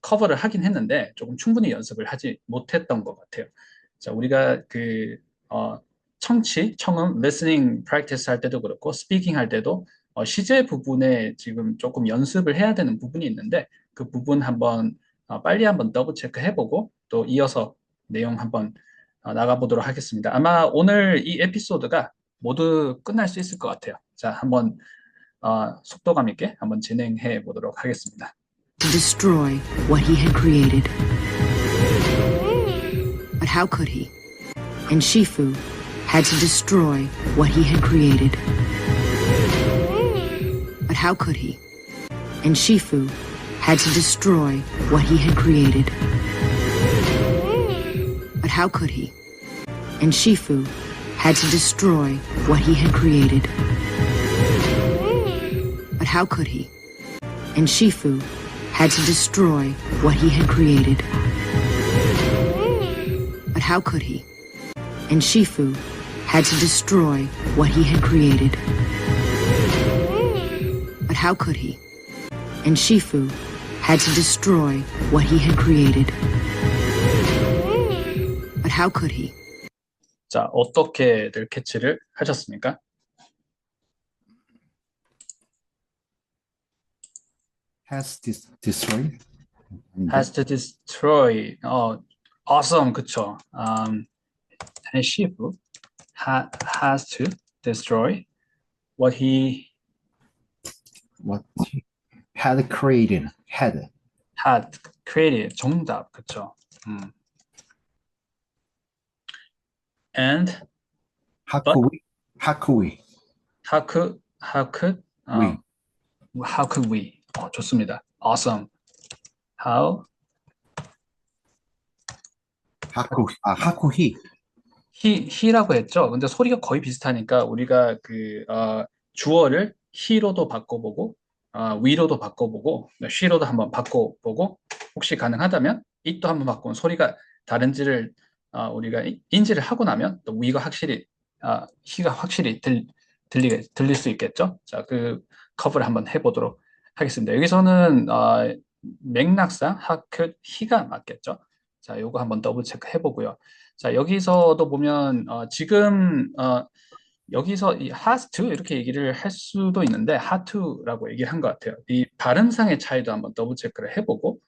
커버를 하긴 했는데 조금 충분히 연습을 하지 못했던 것 같아요. 자, 우리가 청취, 청음, listening practice 할 때도 그렇고, speaking 할 때도 시제 부분에 지금 조금 연습을 해야 되는 부분이 있는데, 그 부분 한번 빨리 한번 더블 체크 해보고, 또 이어서 내용 한번 나가보도록 하겠습니다. 아마 오늘 이 에피소드가 모두 끝날 수 있을 것 같아요. 자, 한번 속도감 있게 한번 진행해 보도록 하겠습니다. To destroy what he had created. But how could he? And Shifu had to destroy what he had created. But how could he? And Shifu had to destroy what he had created. But how could he? And Shifu had to destroy what he had created. But how could he? And Shifu had to destroy what he had created. But how could he? And Shifu had to destroy what he had created. But how could he? And Shifu had to destroy what he had created. But how could he? 자, 어떻게들 캐치를 하셨습니까? Has destroyed? Has to destroy. Awesome, 그쵸? And Shifu has to destroy what he What he had created. Had. had created. 정답, 그쵸? And How could we? How could we? how could We. how could we? 좋습니다. Awesome. How How could he? he라고 했죠. 근데 소리가 거의 비슷하니까 우리가 주어를 he로도 바꿔보고 we로도 바꿔보고 she로도 한번 바꿔보고 혹시 가능하다면 it도 한번 바꾸면 소리가 다른지를 우리가 인지를 하고 나면 또 we가 확실히 he가 확실히 들릴 수 있겠죠. 자, 그 커브를 한번 해보도록 하겠습니다. 여기서는 맥락상 how could he가 맞겠죠. 자, 요거 한번 더블 체크 해보고요. 자, 여기서도 보면 지금 여기서 이 has to 이렇게 얘기를 할 수도 있는데 had to라고 얘기를 한 것 같아요. 이 발음상의 차이도 한번 더블 체크를 해보고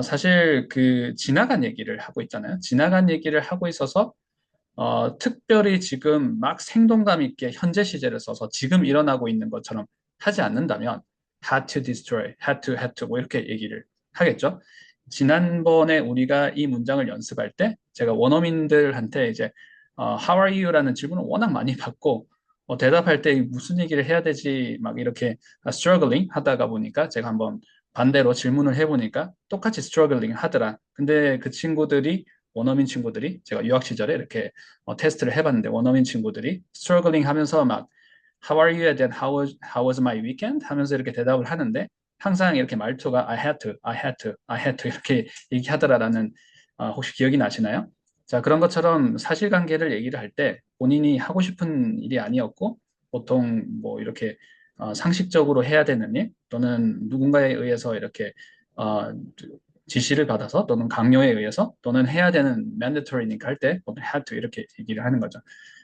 사실 그 지나간 얘기를 하고 있잖아요. 지나간 얘기를 하고 있어서 특별히 지금 막 생동감 있게 현재 시제를 써서 지금 일어나고 있는 것처럼 하지 않는다면 had to destroy, had to 뭐 이렇게 얘기를 하겠죠. 지난번에 우리가 이 문장을 연습할 때 제가 원어민들한테 이제 How are you?라는 질문을 워낙 많이 받고 대답할 때 무슨 얘기를 해야 되지 막 이렇게 struggling 하다가 보니까 제가 한번 반대로 질문을 해보니까 똑같이 struggling 하더라. 근데 그 친구들이 원어민 친구들이 제가 유학 시절에 이렇게 테스트를 해봤는데 원어민 친구들이 struggling 하면서 막 How are you? and how was my weekend? 하면서 이렇게 대답을 하는데 항상 이렇게 말투가 I had to, I had to, I had to 이렇게 얘기하더라라는 혹시 기억이 나시나요? 자, 그런 것처럼 사실관계를 얘기를 할 때 본인이 하고 싶은 일이 아니었고 보통 뭐 이렇게 상식적으로 해야 되는 일 또는 누군가에 의해서 이렇게 지시를 받아서 또는 강요에 의해서 또는 해야 되는 mandatory니까 할 때 보통 had to 이렇게 얘기를 하는 거죠.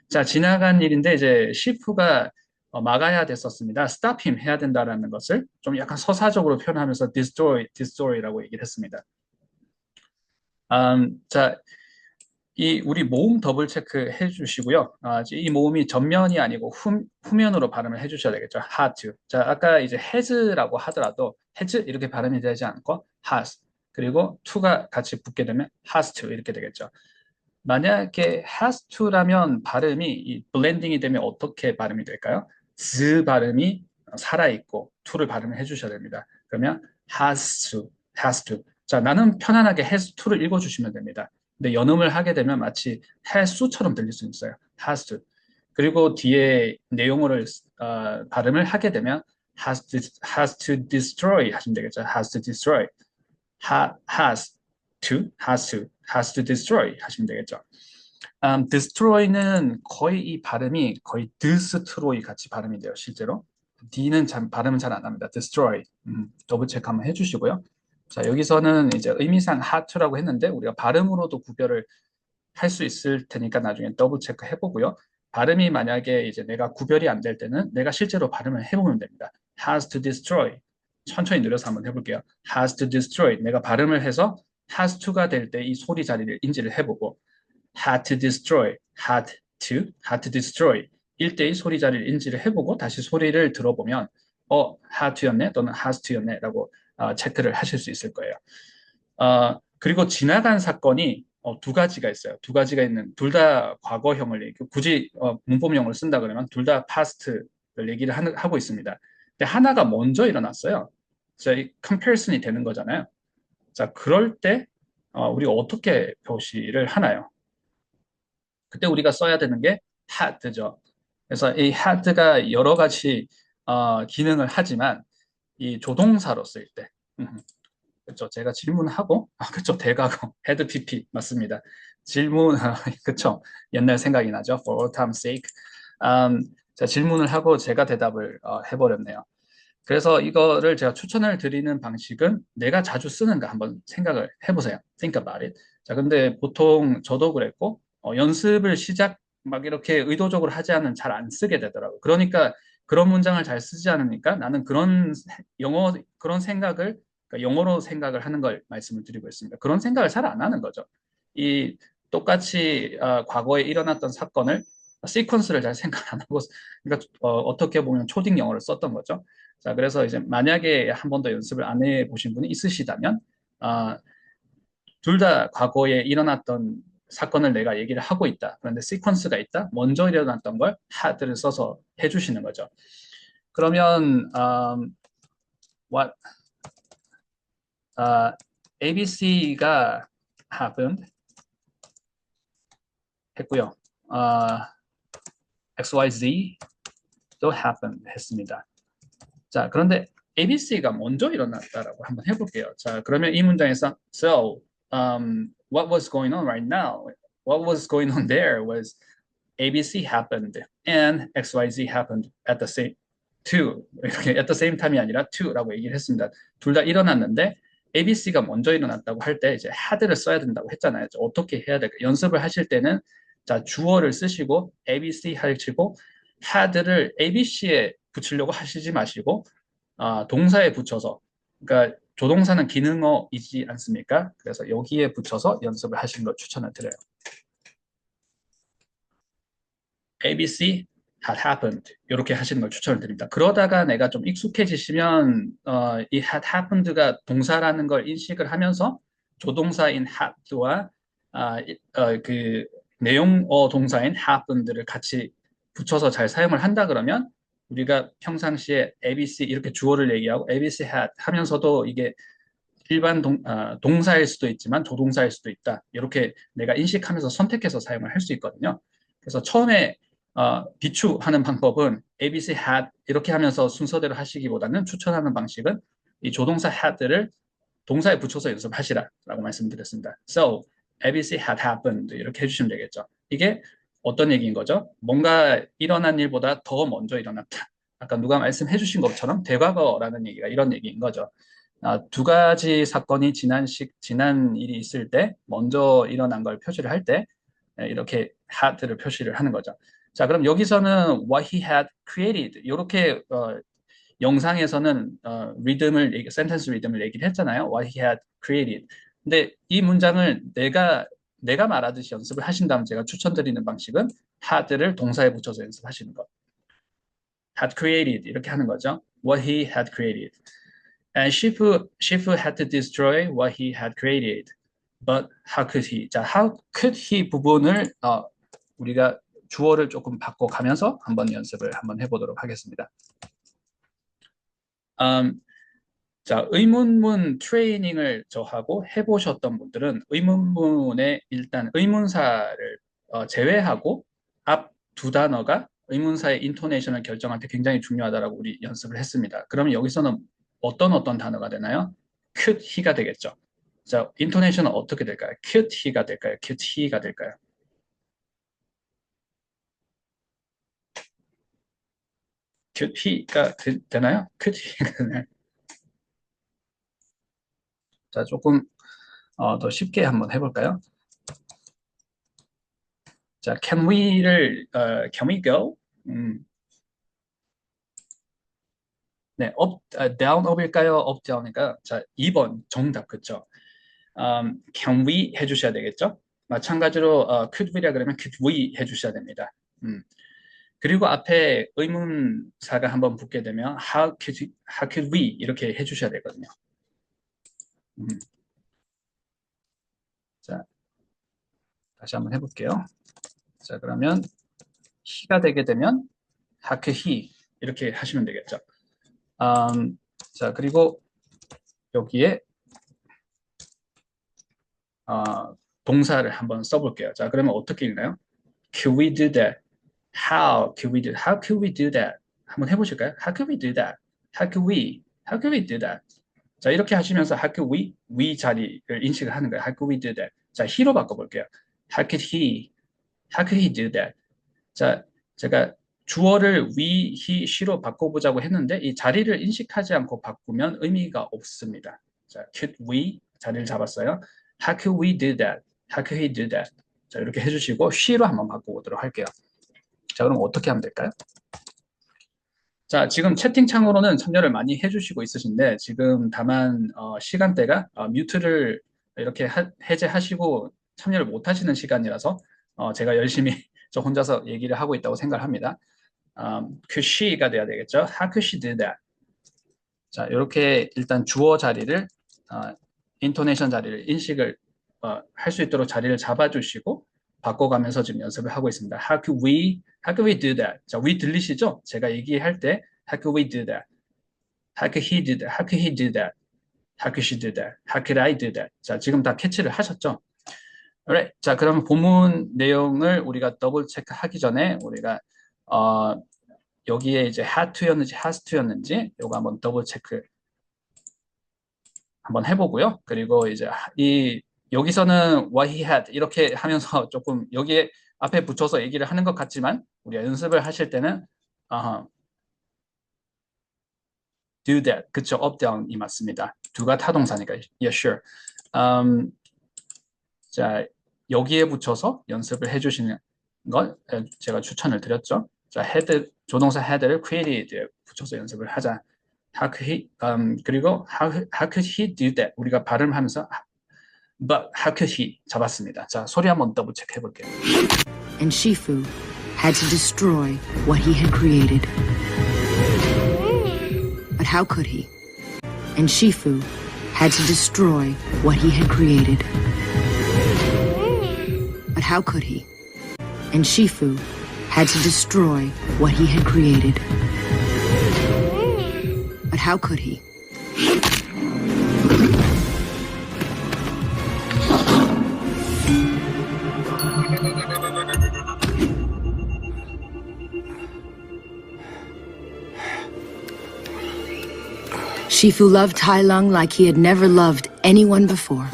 자, 지나간 일인데 이제 시프가 막아야 됐었습니다. stop him 해야 된다라는 것을 좀 약간 서사적으로 표현하면서 destroy라고 얘기를 했습니다. 자, 우리 모음 더블 체크 해주시고요. 이 모음이 전면이 아니고 후면으로 발음을 해주셔야 되겠죠. had to. 자, 아까 이제 has라고 하더라도 has 이렇게 발음이 되지 않고 has. 그리고 to가 같이 붙게 되면 has to 이렇게 되겠죠. 만약에 has to라면 발음이 이 블렌딩이 되면 어떻게 발음이 될까요? z 발음이 살아있고 to를 발음을 해주셔야 됩니다. 그러면 has to, has to. 자, 나는 편안하게 has to를 읽어주시면 됩니다. 근데 연음을 하게 되면 마치 has to처럼 들릴 수 있어요. has to. 그리고 뒤에 내용어를 발음을 하게 되면 has to destroy 하시면 되겠죠. has to destroy. has to destroy 하시면 되겠죠. destroy는 거의 이 발음이 거의 destroy 같이 발음이 돼요, 실제로. D는 발음은 잘 안 합니다. destroy. 더블 체크 한번 해주시고요. 자, 여기서는 이제 의미상 하트라고 했는데 우리가 발음으로도 구별을 할 수 있을 테니까 나중에 더블 체크 해보고요. 발음이 만약에 이제 내가 구별이 안 될 때는 내가 실제로 발음을 해보면 됩니다. has to destroy. 천천히 늘려서 한번 해볼게요. has to destroy. 내가 발음을 해서 has to가 될 때 이 소리 자리를 인지를 해보고 had to destroy, had to destroy 일 때의 소리 자리를 인지를 해보고 다시 소리를 들어보면 had to였네 또는 has to였네 라고 체크를 하실 수 있을 거예요. 그리고 지나간 사건이 두 가지가 있어요. 두 가지가 있는 둘 다 과거형을 굳이 문법용어를 쓴다 그러면 둘 다 past를 얘기를 하고 있습니다. 근데 하나가 먼저 일어났어요. 자, 이 comparison이 되는 거잖아요. 자, 그럴 때 우리가 어떻게 표시를 하나요? 그때 우리가 써야 되는 게 had죠. 그래서 이 had가 여러 가지 기능을 하지만 이 조동사로 쓸 때, 그렇죠. 제가 질문하고, 그렇죠. 대가고, had PP 맞습니다. 질문, 그렇죠. 옛날 생각이 나죠. For all time's sake. 자, 질문을 하고 제가 대답을 해버렸네요. 그래서 이거를 제가 추천을 드리는 방식은 내가 자주 쓰는가 한번 생각을 해보세요. Think about it. 자, 근데 보통 저도 그랬고, 연습을 시작 막 이렇게 의도적으로 하지 않으면 잘 안 쓰게 되더라고요. 그러니까 그런 문장을 잘 쓰지 않으니까 나는 그런 생각을, 그러니까 영어로 생각을 하는 걸 말씀을 드리고 있습니다. 그런 생각을 잘 안 하는 거죠. 이 똑같이 과거에 일어났던 사건을 시퀀스를 잘 생각 안 하고, 그러니까 어떻게 보면 초딩 영어를 썼던 거죠. 자, 그래서 이제 만약에 한 번도 연습을 안 해보신 분이 있으시다면, 둘 다 과거에 일어났던 사건을 내가 얘기를 하고 있다. 그런데 시퀀스가 있다. 먼저 일어났던 걸 had를 써서 해주시는 거죠. 그러면 what ABC가 happened 했고요. XYZ도 happened 했습니다. 자, 그런데 ABC가 먼저 일어났다라고 한번 해볼게요. 자, 그러면 이 문장에서 So, what was going on right now? What was going on there was ABC happened and XYZ happened at the same two. 이렇게 at the same time이 아니라 to라고 얘기를 했습니다. 둘 다 일어났는데 ABC가 먼저 일어났다고 할 때 이제 had를 써야 된다고 했잖아요. 어떻게 해야 될까? 연습을 하실 때는 자, 주어를 쓰시고 ABC 하시고 had를 ABC에 붙이려고 하시지 마시고 동사에 붙여서, 그러니까 조동사는 기능어이지 않습니까? 그래서 여기에 붙여서 연습을 하시는 걸 추천을 드려요. ABC had happened 이렇게 하시는 걸 추천을 드립니다. 그러다가 내가 좀 익숙해지시면 이 had happened가 동사라는 걸 인식을 하면서 조동사인 had와 그 내용어 동사인 happened를 같이 붙여서 잘 사용을 한다 그러면 우리가 평상시에 ABC 이렇게 주어를 얘기하고 ABC had 하면서도 이게 일반 동사일 수도 있지만 조동사일 수도 있다. 이렇게 내가 인식하면서 선택해서 사용을 할 수 있거든요. 그래서 처음에 비추하는 방법은 ABC had 이렇게 하면서 순서대로 하시기보다는 추천하는 방식은 이 조동사 had를 동사에 붙여서 연습하시라라고 말씀드렸습니다. So, ABC had happened 이렇게 해주시면 되겠죠. 이게 어떤 얘기인 거죠? 뭔가 일어난 일보다 더 먼저 일어났다. 아까 누가 말씀해 주신 것처럼 대과거라는 얘기가 이런 얘기인 거죠. 두 가지 사건이 지난 일이 있을 때 먼저 일어난 걸 표시를 할 때 이렇게 had를 표시를 하는 거죠. 자, 그럼 여기서는 what he had created 이렇게 영상에서는 센텐스 리듬을 얘기를 했잖아요. What he had created. 근데 이 문장을 내가 말하듯이 연습을 하신다면 제가 추천드리는 방식은 had를 동사에 붙여서 연습하시는 것. had created 이렇게 하는 거죠. What he had created. And Shifu had to destroy what he had created. But how could he? 자, how could he 부분을 우리가 주어를 조금 바꿔가면서 한번 연습을 한번 해보도록 하겠습니다. 자, 의문문 트레이닝을 저하고 해보셨던 분들은 의문문에 일단 의문사를 제외하고 앞 두 단어가 의문사의 인토네이션을 결정할 때 굉장히 중요하다라고 우리 연습을 했습니다. 그러면 여기서는 어떤 단어가 되나요? could he가 되겠죠. 자, 인토네이션은 어떻게 될까요? could he가 될까요? could he가 될까요? could he가 되나요? could he가 되나요? 자, 조금 더 쉽게 한번 해볼까요? 자, can we go? 네, down, up일까요? up, down일까요? 자, 2번 정답, 그쵸? Can we 해주셔야 되겠죠? 마찬가지로 could we라 그러면 could we 해주셔야 됩니다. 그리고 앞에 의문사가 한번 붙게 되면 how could we 이렇게 해주셔야 되거든요. 음, 자, 다시 한번 해볼게요. 자, 그러면 he가 되게 되면 how could he 이렇게 하시면 되겠죠. 자, 그리고 여기에 동사를 한번 써볼게요. 자, 그러면 어떻게 읽나요? Could we do that? How could we do that? 한번 해보실까요? How could we do that? How could we do that? 자, 이렇게 하시면서 how could we 자리를 인식을 하는 거예요. How could we do that? 자, he로 바꿔볼게요. How could he do that? 자, 제가 주어를 we, he, she로 바꿔보자고 했는데 이 자리를 인식하지 않고 바꾸면 의미가 없습니다. 자, could we 자리를 잡았어요. How could we do that? How could he do that? 자, 이렇게 해주시고 she로 한번 바꿔보도록 할게요. 자, 그럼 어떻게 하면 될까요? 자, 지금 채팅창으로는 참여를 많이 해주시고 있으신데 지금 다만 시간대가 뮤트를 이렇게 해제하시고 참여를 못 하시는 시간이라서 제가 열심히 저 혼자서 얘기를 하고 있다고 생각을 합니다. could she가 돼야 되겠죠? How could she do that? 자, 이렇게 일단 주어 자리를 인토네이션 자리를 인식을 할 수 있도록 자리를 잡아주시고 바꿔가면서 지금 연습을 하고 있습니다. How could we do that? 자, we 들리시죠? 제가 얘기할 때 How could we do that? How could he do that? How could he do that? How could she do that? How could I do that? 자, 지금 다 캐치를 하셨죠? Alright. 자, 그러면 본문 내용을 우리가 더블 체크하기 전에 우리가 여기에 이제 had to였는지 has to였는지 요거 한번 더블 체크 한번 해보고요. 그리고 이제 여기서는 what he had 이렇게 하면서 조금 여기에 앞에 붙여서 얘기를 하는 것 같지만 우리가 연습을 하실 때는 do that, 그쵸? up, down이 맞습니다. do가 타동사니까 yeah, sure. 자, 여기에 붙여서 연습을 해주시는 걸 제가 추천을 드렸죠. 자, had, 조동사 had를 created에 붙여서 연습을 하자. How could he, 그리고 how could he do that? 우리가 발음하면서 but how could he 잡았습니다. 자, 소리 한번 더블 체크 해볼게요. And Shifu had to destroy what he had created. But how could he? And Shifu had to destroy what he had created. But how could he? And Shifu had to destroy what he had created. But how could he? Shifu loved Tai Lung like he had never loved anyone before.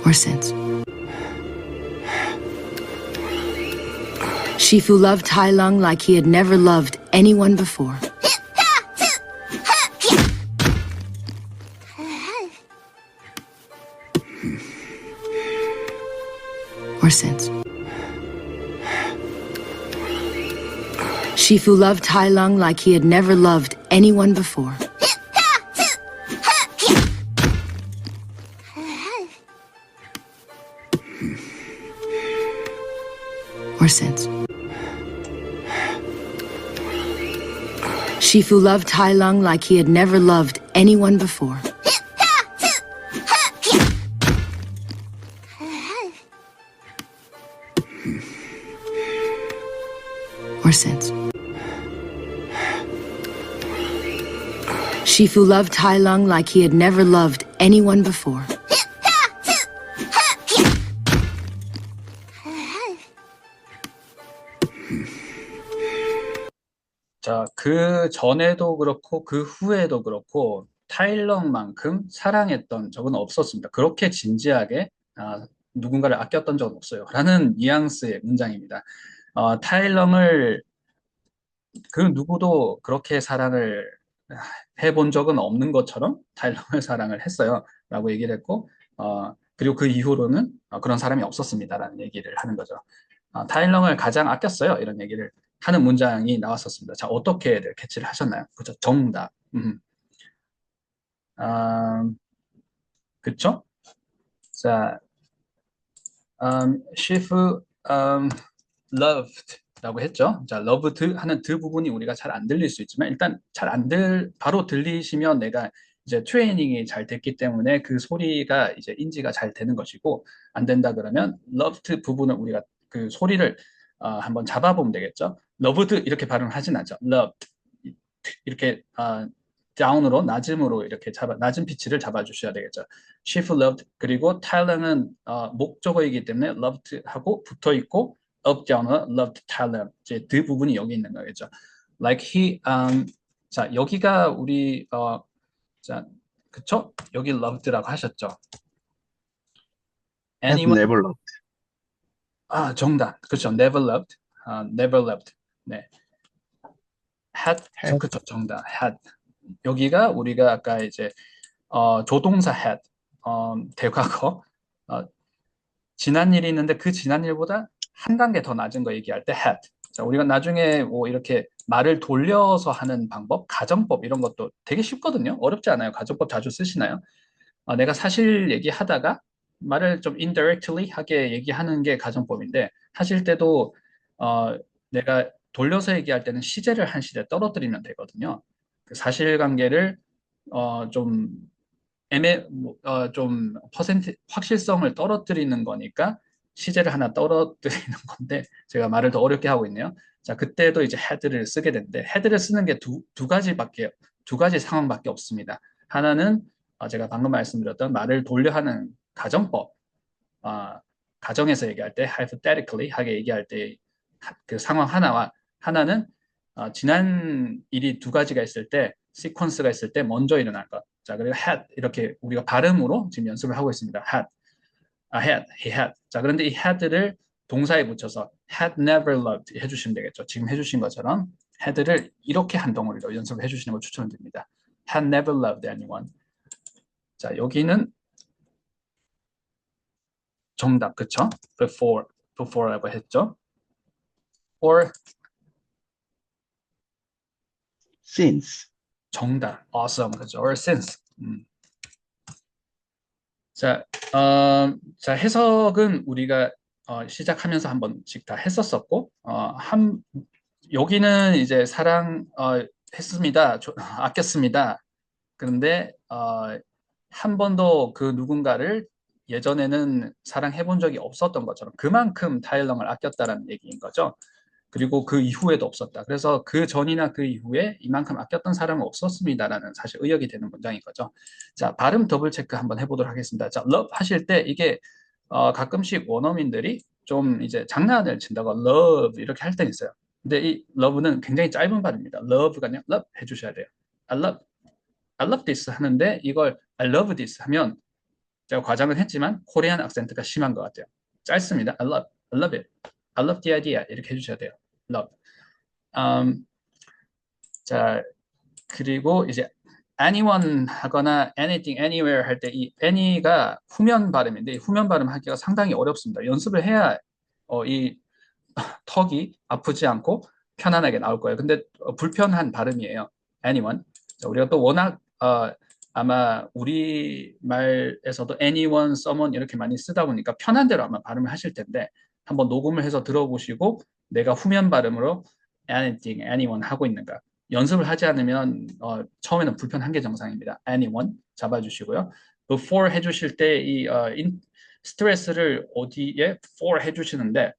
Or since. Shifu loved Tai Lung like he had never loved anyone before. Or since. Shifu loved Tai Lung like he had never loved anyone before. Or since. Shifu loved Tai Lung like he had never loved anyone before. Or since. Shifu loved Tai Lung like he had never loved anyone before. 자, 그 전에도 그렇고 그 후에도 그렇고 타일런만큼 사랑했던 적은 없었습니다. 그렇게 진지하게 누군가를 아꼈던 적은 없어요. 라는 뉘앙스의 문장입니다. 타일렁을 그 누구도 그렇게 사랑을 해본 적은 없는 것처럼 타일렁을 사랑을 했어요. 라고 얘기를 했고, 그리고 그 이후로는 그런 사람이 없었습니다라는 얘기를 하는 거죠. 타일렁을 가장 아꼈어요. 이런 얘기를 하는 문장이 나왔었습니다. 자, 어떻게들 캐치를 하셨나요? 그죠? 정답. 아, 그쵸? 자, she loved 라고 했죠. 자, loved 하는 드 부분이 우리가 잘 안 들릴 수 있지만 일단 바로 들리시면 내가 이제 트레이닝이 잘 됐기 때문에 그 소리가 이제 인지가 잘 되는 것이고 안 된다 그러면 loved 부분을 우리가 그 소리를 한번 잡아보면 되겠죠. loved 이렇게 발음을 하진 않죠. loved 이렇게 다운으로 낮음으로 이렇게 낮은 피치를 잡아주셔야 되겠죠. She loved 그리고 타일러는 목적어이기 때문에 loved 하고 붙어 있고 up down은 loved Tyler 이제 그 부분이 여기 있는 거겠죠. Like he 자 여기가 우리 자 그쵸? 여기 loved라고 하셨죠. Had Anyone never loved. 정답 그렇죠. Never loved never loved 네 had Had. 그렇죠. 정답 had 여기가 우리가 아까 이제 조동사 had 대과거 지난 일이 있는데 그 지난 일보다 한 단계 더 낮은 거 얘기할 때 had. 자, 우리가 나중에 뭐 이렇게 말을 돌려서 하는 방법, 가정법 이런 것도 되게 쉽거든요. 어렵지 않아요. 가정법 자주 쓰시나요? 내가 사실 얘기하다가 말을 좀 indirectly 하게 얘기하는 게 가정법인데 하실 때도 내가 돌려서 얘기할 때는 시제를 한 시제 떨어뜨리면 되거든요. 그 사실관계를 좀 좀 확실성을 떨어뜨리는 거니까 시제를 하나 떨어뜨리는 건데 제가 말을 더 어렵게 하고 있네요. 자, 그때도 이제 had를 쓰게 되는데 had를 쓰는 게 두 가지 상황밖에 없습니다. 하나는 제가 방금 말씀드렸던 말을 돌려 하는 가정법, 가정에서 얘기할 때 hypothetically 하게 얘기할 때 그 상황 하나와 하나는 지난 일이 두 가지가 있을 때 시퀀스가 있을 때 먼저 일어날 것. 자, 그리고 had 이렇게 우리가 발음으로 지금 연습을 하고 있습니다. he had. 자, 그런데 이 had를 동사에 붙여서 had never loved 해주시면 되겠죠. 지금 해주신 것처럼 had를 이렇게 한 덩어리로 연습을 해주시는 걸 추천드립니다. had never loved anyone. 자, 여기는 정답, 그쵸? before라고 했죠. or since. 정답, awesome, 그죠? or since. 자, 해석은 우리가 시작하면서 한 번씩 다 했었었고, 여기는 이제 했습니다. 아꼈습니다. 그런데 한 번도 그 누군가를 예전에는 사랑해 본 적이 없었던 것처럼 그만큼 타일렁을 아꼈다라는 얘기인 거죠. 그리고 그 이후에도 없었다. 그래서 그 전이나 그 이후에 이만큼 아꼈던 사람은 없었습니다라는 사실 의역이 되는 문장인 거죠. 자, 발음 더블 체크 한번 해보도록 하겠습니다. 자, love 하실 때 이게 가끔씩 원어민들이 좀 이제 장난을 친다고 love 이렇게 할 때 있어요. 근데 이 love는 굉장히 짧은 발음입니다. love가 아니라 love 해주셔야 돼요. I love this 하는데 이걸 I love this 하면 제가 과장은 했지만 코리안 악센트가 심한 것 같아요. 짧습니다. I love it. I love the idea 이렇게 해주셔야 돼요. love. 자, 그리고 이제 anyone 하거나 anything, anywhere 할 때 이 any가 후면 발음인데 이 후면 발음 하기가 상당히 어렵습니다. 연습을 해야 이 턱이 아프지 않고 편안하게 나올 거예요. 근데 불편한 발음이에요. anyone. 자, 우리가 또 워낙 아마 우리 말에서도 anyone, someone 이렇게 많이 쓰다 보니까 편한 대로 아마 발음을 하실 텐데 한번 녹음을 해서 들어보시고 내가 후면 발음으로 anything, anyone 하고 있는가. 연습을 하지 않으면 처음에는 불편한 게 정상입니다. anyone 잡아주시고요. before 해주실 때 이 스트레스를 어디에 for 해주시는데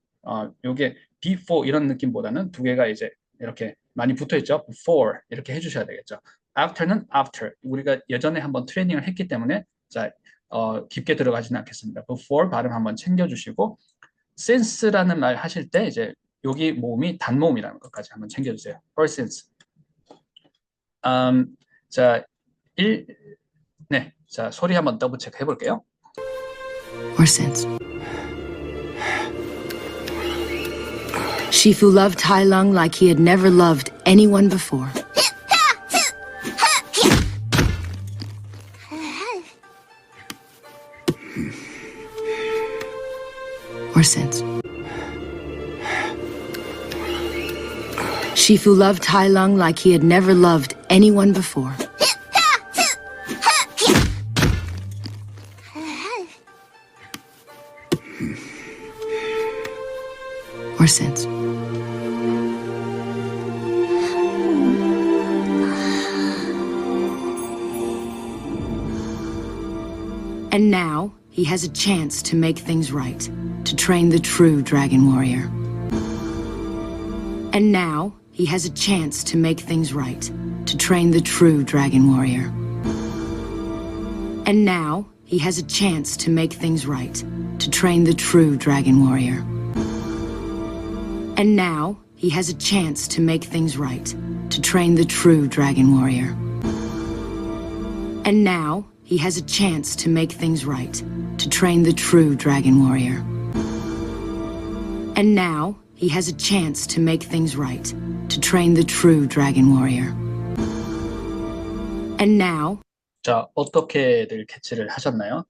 요게 before 이런 느낌보다는 두 개가 이제 이렇게 많이 붙어 있죠. before 이렇게 해주셔야 되겠죠. after는 after. 우리가 예전에 한번 트레이닝을 했기 때문에 자 깊게 들어가지는 않겠습니다. before 발음 한번 챙겨주시고 since라는 말 하실 때 이제 여기 모음이 단모음이라는 것까지 한번 챙겨주세요. or since. 자, 네, 자 소리 한번 더블 체크 해볼게요. Or since. She Shifu loved Tai Lung like he had never loved anyone before. Or since. Shifu loved Tai Lung like he had never loved anyone before. Or since. And now he has a chance to make things right, to train the true Dragon Warrior. And now he has a chance to make things right, to train the true Dragon Warrior. And now he has a chance to make things right, to train the true Dragon Warrior. And now he has a chance to make things right, to train the true Dragon Warrior. And now he has a chance to make things right, to train the true Dragon Warrior. And now he has a chance to make things right, to train the true Dragon Warrior. And now. 자, 어떻게들 캐치를 하셨나요?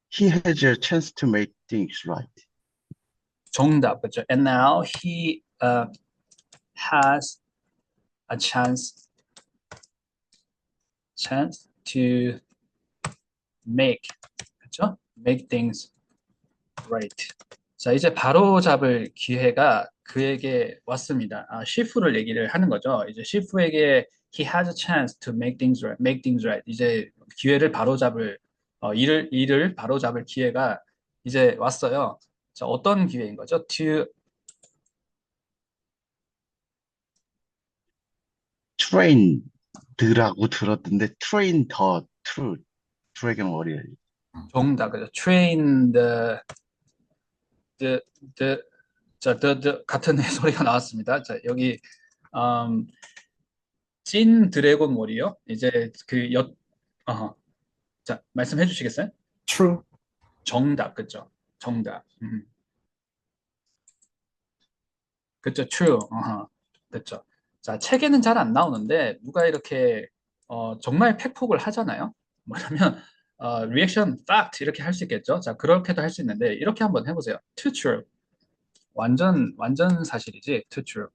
He has a chance to make things right. 정답, 그렇죠? And now he has a chance to make, 그렇죠? Make things right. 자, 이제 바로 잡을 기회가 그에게 왔습니다. 시프를 얘기를 하는 거죠. 이제 시프에게 he has a chance to make things right. 이제 기회를 바로 잡을 일을 바로 잡을 기회가 이제 왔어요. 자, 어떤 기회인 거죠? To train드라고 들었던데 train the true Dragon Warrior. 정답, 그죠? Train the 같은 소리가 나왔습니다. 자, 여기 찐 드래곤 워리어 이제 자, 말씀해 주시겠어요? True. 정답, 그죠? 정답. 그죠? True. 그죠? 자, 책에는 잘 안 나오는데 누가 이렇게 정말 팩폭을 하잖아요. 뭐냐면 리액션 fact 이렇게 할 수 있겠죠. 자, 그렇게도 할 수 있는데 이렇게 한번 해보세요. Too true. 완전 사실이지. Too true.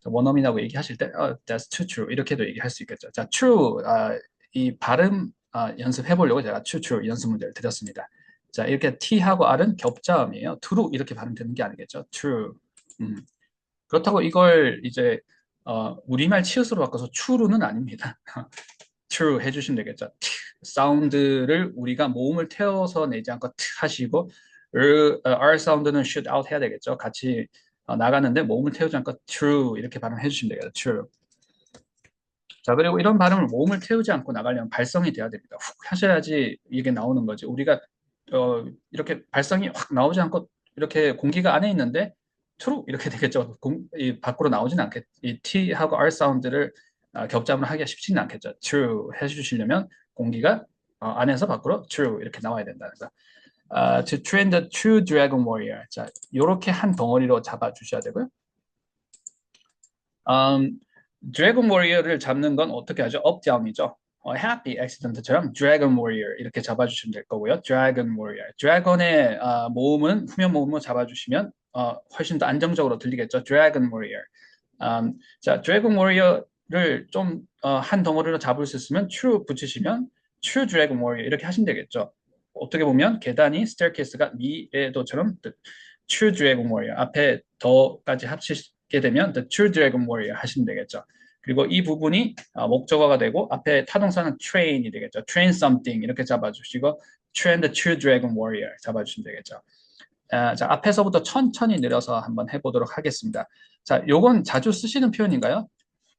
원어민하고 얘기하실 때 that's too true 이렇게도 얘기할 수 있겠죠. 자, true 이 발음 연습해 보려고 제가 true 연습 문제를 드렸습니다. 자, 이렇게 T하고 R은 겹자음이에요. true 이렇게 발음되는 게 아니겠죠. true. 그렇다고 이걸 이제 우리말 치읓으로 바꿔서 true는 아닙니다. true 해주시면 되겠죠. 사운드를 우리가 모음을 태워서 내지 않고 하시고 R 사운드는 shoot out 해야 되겠죠. 같이 나가는데 모음을 태우지 않고 true 이렇게 발음해 주시면 되겠죠. true. 자, 그리고 이런 발음을 모음을 태우지 않고 나가려면 발성이 돼야 됩니다. 훅 하셔야지 이게 나오는 거지. 우리가 이렇게 발성이 확 나오지 않고 이렇게 공기가 안에 있는데 true 이렇게 되겠죠. 밖으로 나오진 않겠. 이 T하고 R 사운드를 겹잡음을 하기가 쉽지는 않겠죠. true 해주시려면 공기가 안에서 밖으로 true 이렇게 나와야 된다. 그래서 to train the true dragon warrior. 자, 요렇게 한 덩어리로 잡아 주셔야 되고요. 드래곤 워리어를 잡는 건 어떻게 하죠? 업 다운이죠. happy accident처럼 dragon warrior 이렇게 잡아 주시면 될 거고요. dragon warrior. 드래곤의 모음은 후면 모음으로 잡아 주시면 훨씬 더 안정적으로 들리겠죠. dragon warrior. 자, dragon warrior를 좀 한 덩어리로 잡을 수 있으면 true 붙이시면 true dragon warrior 이렇게 하시면 되겠죠. 어떻게 보면 계단이 staircase가 미래도처럼 true dragon warrior 앞에 더까지 합치게 되면 the true dragon warrior 하시면 되겠죠. 그리고 이 부분이 목적어가 되고 앞에 타동사는 train이 되겠죠. train something 이렇게 잡아주시고 train the true dragon warrior 잡아주시면 되겠죠. 자, 앞에서부터 천천히 늘려서 한번 해보도록 하겠습니다. 자, 요건 자주 쓰시는 표현인가요?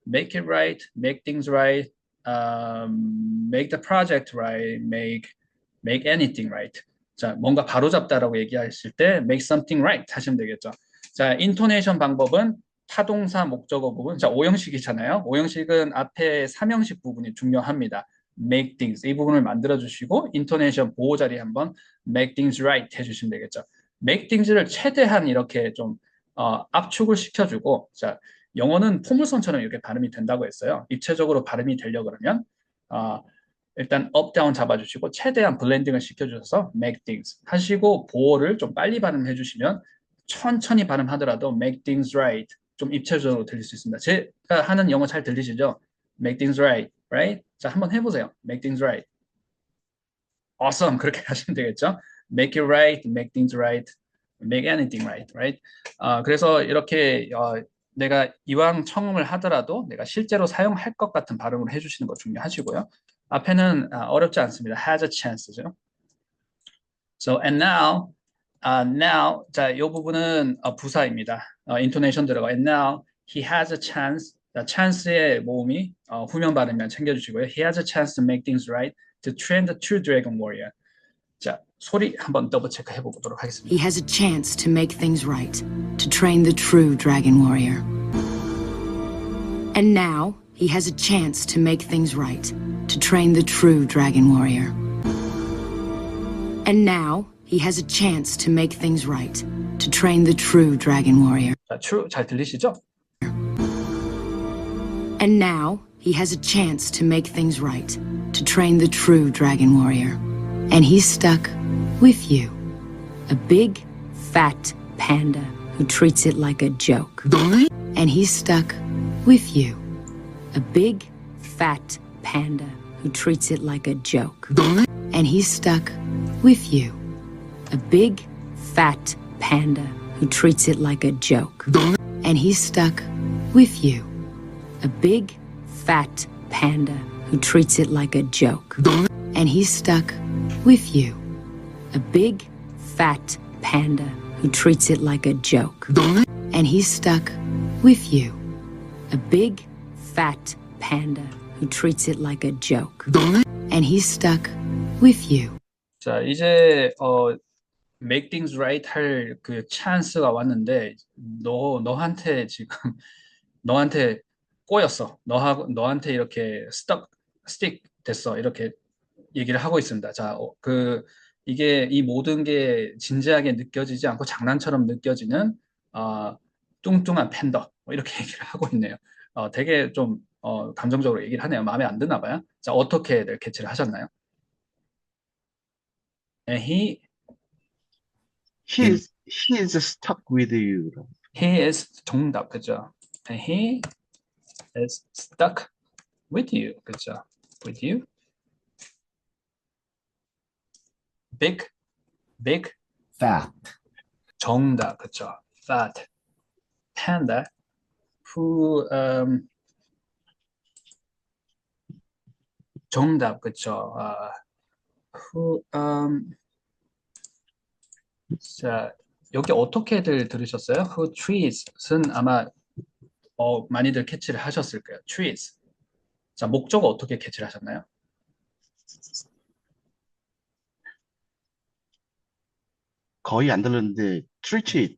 make it right, make things right, make the project right, make anything right. 자, 뭔가 바로잡다라고 얘기하실 때 make something right 하시면 되겠죠. 자, 인토네이션 방법은 타동사 목적어 부분. 자, 5형식이잖아요. 5형식은 앞에 3형식 부분이 중요합니다. make things 이 부분을 만들어 주시고 인토네이션 보호 자리 한번 make things right 해주시면 되겠죠. make things를 최대한 이렇게 좀 압축을 시켜주고 자 영어는 포물선처럼 이렇게 발음이 된다고 했어요. 입체적으로 발음이 되려고 그러면 일단 업, 다운 잡아주시고 최대한 블렌딩을 시켜주셔서 make things 하시고 보호를 좀 빨리 발음해 주시면 천천히 발음하더라도 make things right 좀 입체적으로 들릴 수 있습니다. 제가 하는 영어 잘 들리시죠? make things right, right? 자, 한번 해보세요. make things right. awesome. 그렇게 하시면 되겠죠? make it right, make things right, make anything right, right? 그래서 이렇게 내가 이왕 청음을 하더라도 내가 실제로 사용할 것 같은 발음을 해주시는 거 중요하시고요. 앞에는 어렵지 않습니다. has a chance죠. So and now, now 자, 이 부분은 부사입니다. intonation 들어가. And now he has a chance. 자, chance의 모음이 후면 발음이면 챙겨주시고요. He has a chance to make things right to train the true dragon warrior. 자, 소리 한번 더블 체크 해보도록 하겠습니다. He has a chance to make things right, to train the true dragon warrior. And now he has a chance to make things right, to train the true dragon warrior. And now he has a chance to make things right, to train the true dragon warrior. 자, true 잘 들리시죠? And now he has a chance to make things right, to train the true dragon warrior. And he's stuck with you, a big, fat panda who treats it like a joke. And he's stuck with you, a big, fat panda who treats it like a joke. And he's stuck with you, a big, fat panda who treats it like a joke. And he's stuck with you, a big, fat panda who treats it like a joke. And he's stuck with you, a big, fat panda who treats it like a joke. And he's stuck with you, a big, fat panda who treats it like a joke. And he's stuck with you. 자, 이제 make things right 할 그 찬스가 왔는데 너한테 지금 너한테 꼬였어. 너한테 이렇게 stick 됐어. 이렇게 얘기를 하고 있습니다. 자, 이게 이 모든 게 진지하게 느껴지지 않고 장난처럼 느껴지는 뚱뚱한 팬더 뭐 이렇게 얘기를 하고 있네요. 되게 좀 감정적으로 얘기를 하네요. 마음에 안 드나 봐요. 자, 어떻게들 캐치를 하셨나요? And He is stuck with you. he is 정답, 그죠? And he is stuck with you, 그죠? With you. big, Fat. 정답, 그쵸? Fat, panda, who, 정답, 그쵸? who, 자, 여기 어떻게들 들으셨어요? Who trees은 아마 많이들 캐치를 하셨을 거예요. trees. 자, 목적어 어떻게 캐치를 하셨나요? 거의 안 들렸는데 treat it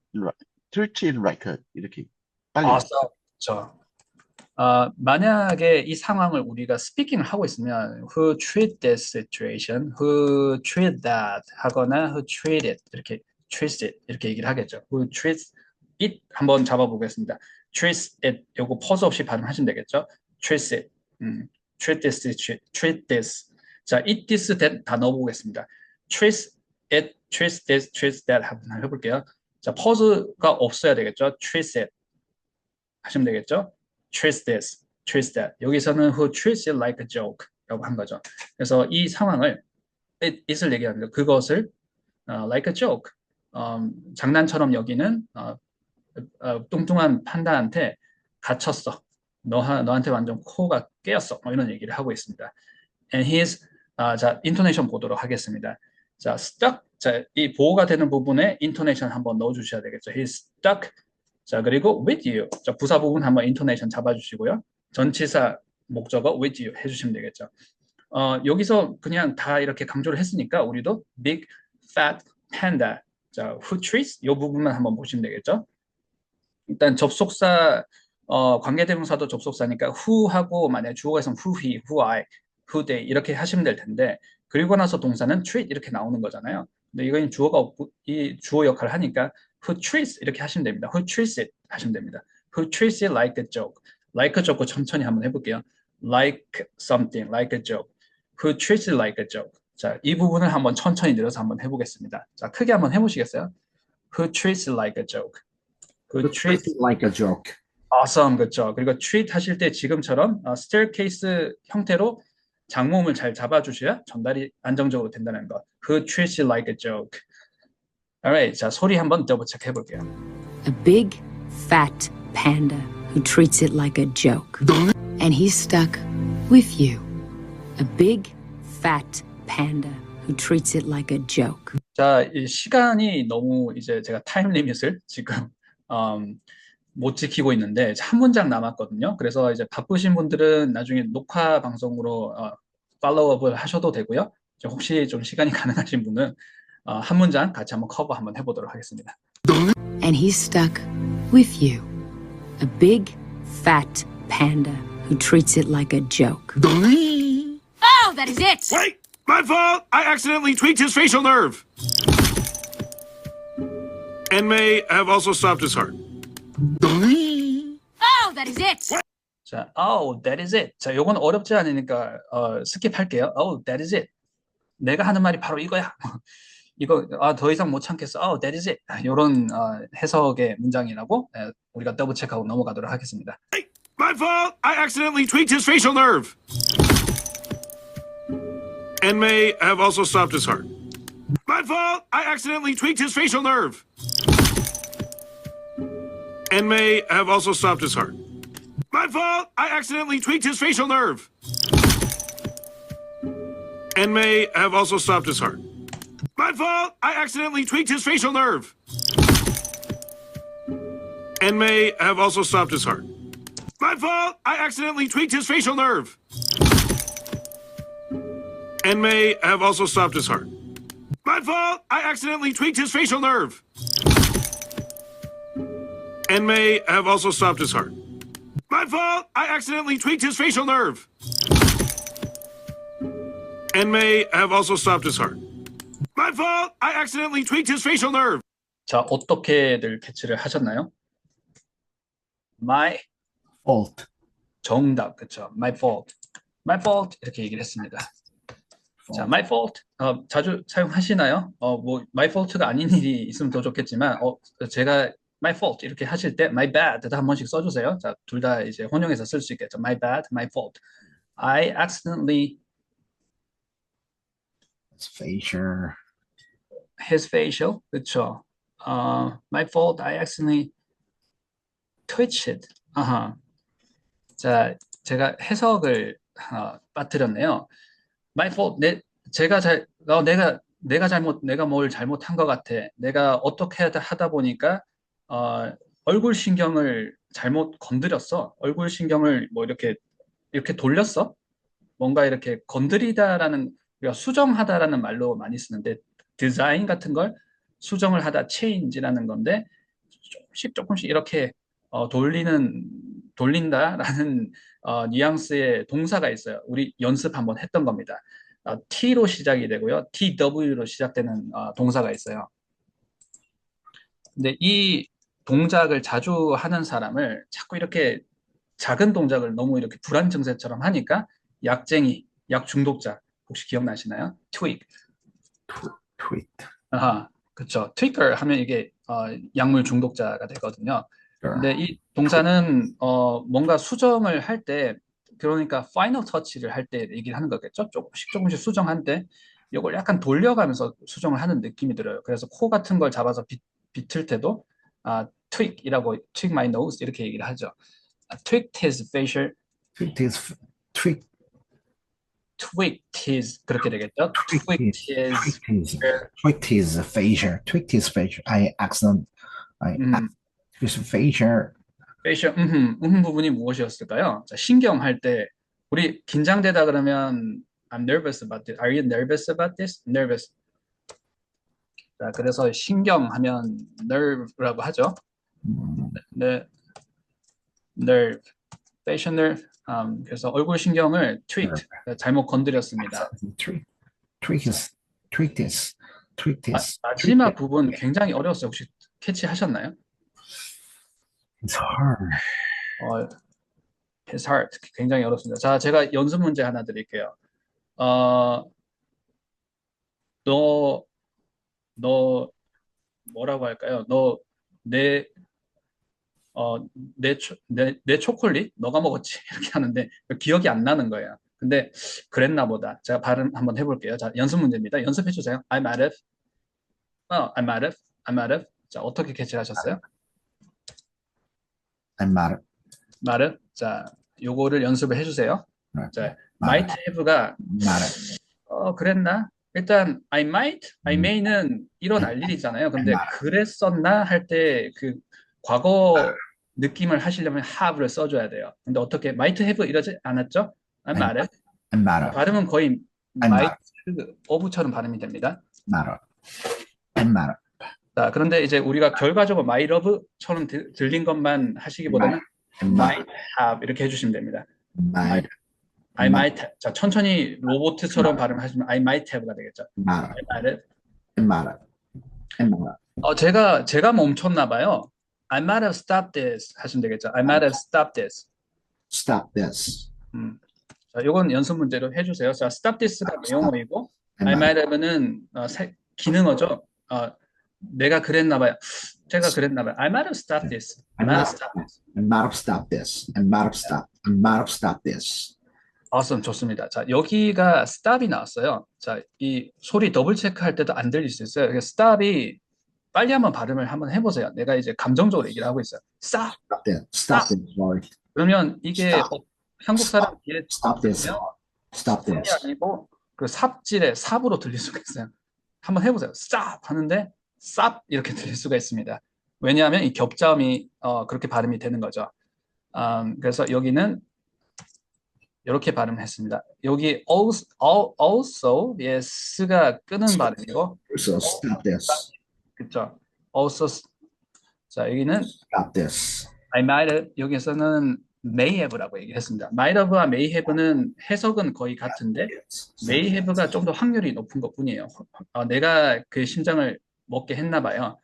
like a 이렇게 빨리. 그렇죠. 만약에 이 상황을 우리가 스피킹을 하고 있으면 who treat this situation, who treat that 하거나 who treat it 이렇게 treats it 이렇게 얘기를 하겠죠. who treats it 한번 잡아보겠습니다. treats it 요거 퍼즈 없이 발음하시면 되겠죠. treats it, treat this. 자, it, this, that 다 넣어보겠습니다. treats it, treats this, treats that 한번 해볼게요. 자, 퍼즈가 없어야 되겠죠. treats it 하시면 되겠죠. treats this, treats that. 여기서는 who treats it like a joke 라고 한 거죠. 그래서 이 상황을 it을 얘기하는데 그것을 like a joke, 장난처럼 여기는 뚱뚱한 판다한테 갇혔어. 너한테 완전 코가 깨었어. 뭐 이런 얘기를 하고 있습니다. And he's 자, 인토네이션 보도록 하겠습니다. 자, stuck. 자, 이 보호가 되는 부분에 인토네이션 한번 넣어 주셔야 되겠죠. He's stuck. 자, 그리고 with you. 자, 부사 부분 한번 인토네이션 잡아주시고요. 전치사 목적어 with you 해주시면 되겠죠. 여기서 그냥 다 이렇게 강조를 했으니까 우리도 big, fat, panda. 자, who treats 이 부분만 한번 보시면 되겠죠. 일단 접속사 관계대명사도 접속사니까 who하고 만약에 주어가 있으면 who, he, who, I who they 이렇게 하시면 될 텐데 그리고 나서 동사는 treat 이렇게 나오는 거잖아요. 근데 이건 주어가 없고 이 주어 역할을 하니까 who treats 이렇게 하시면 됩니다. who treats it 하시면 됩니다. who treats it like a joke. like a joke 천천히 한번 해볼게요. like something, like a joke. who treats it like a joke. 자, 이 부분을 한번 천천히 늘어서 한번 해보겠습니다. 자, 크게 한번 해보시겠어요? who treats it like a joke. who treats Treat it like a joke. awesome, 그렇죠. 그리고 treat 하실 때 지금처럼 staircase 형태로 장모음을 잘 잡아주셔야 전달이 안정적으로 된다는 거. Who treats it like a joke. Alright, 자 소리 한번 더블 체크 해볼게요. A big, fat panda who treats it like a joke. And he's stuck with you. A big, fat panda who treats it like a joke. 자, 이 시간이 너무 이제 제가 타임 리밋을 지금 못 지키고 있는데 한 문장 남았거든요. 그래서 이제 바쁘신 분들은 나중에 녹화 방송으로 팔로우업을 하셔도 되고요. 혹시 좀 시간이 가능하신 분은 한 문장 같이 한번 커버 한번 해보도록 하겠습니다. And he's stuck with you. A big, fat panda who treats it like a joke. Oh, that is it! Wait! My fault! I accidentally tweaked his facial nerve! And may have also stopped his heart. Oh, that is it! 자, oh, that is it. 자, 요건 어렵지 않으니까 스킵할게요. Oh, that is it. 내가 하는 말이 바로 이거야. 이거 더 이상 못 참겠어. Oh, that is it. 이런 해석의 문장이라고 우리가 더블 체크하고 넘어가도록 하겠습니다. My fault! I accidentally tweaked his facial nerve! And may have also stopped his heart. My fault! I accidentally tweaked his facial nerve! And may have also stopped his heart. My fault! I accidentally tweaked his facial nerve! And may have also stopped his heart. My fault! I accidentally tweaked his facial nerve! And may have also stopped his heart. My fault! I accidentally tweaked his facial nerve! And may have also stopped his heart. My fault! I accidentally tweaked his facial nerve! And may have also stopped his heart. My fault! I accidentally tweaked his facial nerve! And may have also stopped his heart. My fault! I accidentally tweaked his facial nerve! 자, 어떻게들 캐치를 하셨나요? My Fault. 정답, 그렇죠. My fault. My fault 이렇게 얘기를 했습니다. 자, my fault 자주 사용하시나요? 뭐 my fault가 아닌 일이 있으면 더 좋겠지만 제가 my fault 이렇게 하실 때 my bad도 한 번씩 써주세요. 자, 둘 다 이제 혼용해서 쓸 수 있겠죠. My bad, my fault. I accidentally It's facial. his facial, 그렇죠. My fault, I accidentally twitched. 아하. 자, 제가 해석을 빠뜨렸네요. My fault, 내가 뭘 잘못한 것 같아. 내가 어떻게 하다 보니까 얼굴 신경을 잘못 건드렸어. 얼굴 신경을 뭐 이렇게 돌렸어. 뭔가 이렇게 건드리다라는 우리가 수정하다라는 말로 많이 쓰는데 디자인 같은 걸 수정을 하다 change라는 건데 조금씩 이렇게 돌린다라는 뉘앙스의 동사가 있어요. 우리 연습 한번 했던 겁니다. T로 시작이 되고요. TW로 시작되는 동사가 있어요. 근데 이 동작을 자주 하는 사람을 자꾸 이렇게 작은 동작을 너무 이렇게 불안 증세처럼 하니까 약쟁이, 약 중독자 혹시 기억나시나요? Tweak. Tweet. 그렇죠. Tweaker 하면 이게 약물 중독자가 되거든요. Sure. 근데 이 동사는 뭔가 수정을 할 때 그러니까 파이널 터치를 할 때 얘기를 하는 거겠죠. 조금씩 수정할 때 이걸 약간 돌려가면서 수정을 하는 느낌이 들어요. 그래서 코 같은 걸 잡아서 비틀 때도 tweak이라고 tweak my nose 이렇게 얘기를 하죠. tweaked his facial, tweaked his 그렇게 되겠죠. tweaked his facial. Tweaked his facial. His facial. facial 부분이 무엇이었을까요? 자, 신경할 때 우리 긴장되다 그러면 I'm nervous about this. Are you nervous about this? Nervous. 자, 그래서 신경하면 nerve라고 하죠. 네, nerve. facial nerve. 그래서 얼굴 신경을 tweaked, 잘못 건드렸습니다. tweak this. 마지막 부분 굉장히 어려웠어요. 혹시 캐치하셨나요? It's hard. His heart 굉장히 어렵습니다. 자, 제가 연습 문제 하나 드릴게요. 너 뭐라고 할까요? 내 초콜릿 너가 먹었지 이렇게 하는데 기억이 안 나는 거예요. 근데 그랬나 보다. 제가 발음 한번 해볼게요. 자, 연습 문제입니다. 연습해 주세요. I'm out of. I'm out of. 자, 어떻게 캐치하셨어요? I'm out of. 말은 자, 요거를 연습을 해주세요. 자, might have가 Out of. 그랬나? 일단 I may는 일어날 일이잖아요. 근데 그랬었나 할 때 그 과거 느낌을 하시려면 have를 써줘야 돼요. 근데 어떻게 might have 이러지 않았죠? I'm out of. I'm out of. 발음은 거의 I'm might of처럼 발음이 됩니다. I'm out of. I'm out of. 자, 그런데 이제 우리가 결과적으로 might have처럼 들린 것만 하시기보다는 might have 이렇게 해주시면 됩니다. I might have. 자, 천천히 로봇처럼 발음하시면 I might have가 되겠죠. I might have. I'm out of. I'm out of. 제가 멈췄나 봐요. I might have stopped this 하시면 되겠죠. I might have stopped this. Stop this. 자, 요건 연습 문제로 해주세요. 자, stop this가 명어이고, I might have는 기능어죠. 내가 그랬나 봐요. 제가 그랬나 봐요. I might have stopped this. I might have stopped this. I might have stopped this. I might have stopped. I might have stopped this. awesome, 좋습니다. 자, 여기가 stop이 나왔어요. 자, 이 소리 더블 체크할 때도 안 들릴 수 있어요. stop이 빨리 한번 발음을 한번 해보세요. 내가 이제 감정적으로 얘기를 하고 있어요. stop. Stop this. Stop this, Lord. 그러면 이게 Stop. 한국 사람 귀에 Stop this. Lord. Stop 삽이 this. 아니고 그 삽질의 삽으로 들릴 수가 있어요. 한번 해보세요. stop 하는데 stop 이렇게 들릴 수가 있습니다. 왜냐하면 이 겹자음이 그렇게 발음이 되는 거죠. 그래서 여기는 이렇게 발음했습니다. 여기 also 예, s가 끄는 발음이고 So stop this. 그렇죠. also 자 여기는 Stop this. I might have 여기서는 may have라고 얘기했습니다. might have와 may have는 해석은 거의 같은데 may have가 좀 더 확률이 높은 것뿐이에요. 내가 그 심장을 먹게 했나 봐요.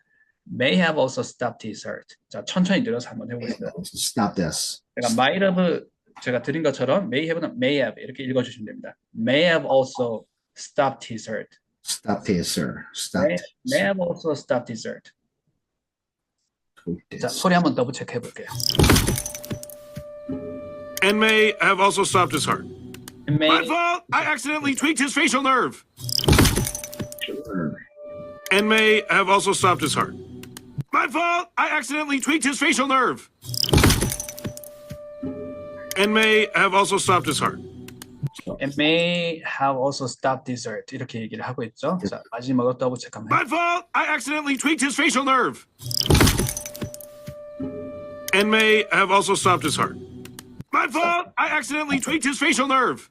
may have also stopped his heart. 자 천천히 늘어서 한번 해보겠습니다. Stop this. 제가 might have 제가 드린 것처럼 may have는 may have 이렇게 읽어주시면 됩니다. may have also stopped his heart. Stop this, sir. Stop may this. have also stopped his heart. Tweak 자 this. 소리 한번 더블 체크해 볼게요. And may have also stopped his heart. may My fault. I accidentally tweaked his facial nerve. Sure. And may have also stopped his heart. My fault. I accidentally tweaked his facial nerve. And may have also stopped his heart. and may have also stopped his heart 이렇게 얘기를 하고 있죠. 자 마지막으로 더블 체크 한번 My fault. I accidentally tweaked his facial nerve. And may have also stopped his heart. My fault. I accidentally tweaked his facial nerve.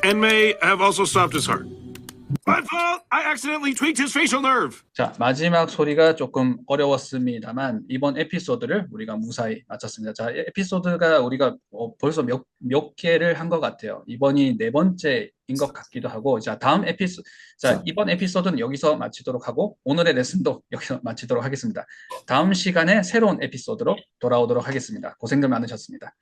And may have also stopped his heart. My fault. I accidentally tweaked his facial nerve. 자, 마지막 소리가 조금 어려웠습니다만 이번 에피소드를 우리가 무사히 마쳤습니다. 자, 에피소드가 우리가 벌써 몇 개를 한 것 같아요. 이번이 네 번째인 것 같기도 하고 자, 이번 에피소드는 여기서 마치도록 하고 오늘의 레슨도 여기서 마치도록 하겠습니다. 다음 시간에 새로운 에피소드로 돌아오도록 하겠습니다. 고생들 많으셨습니다.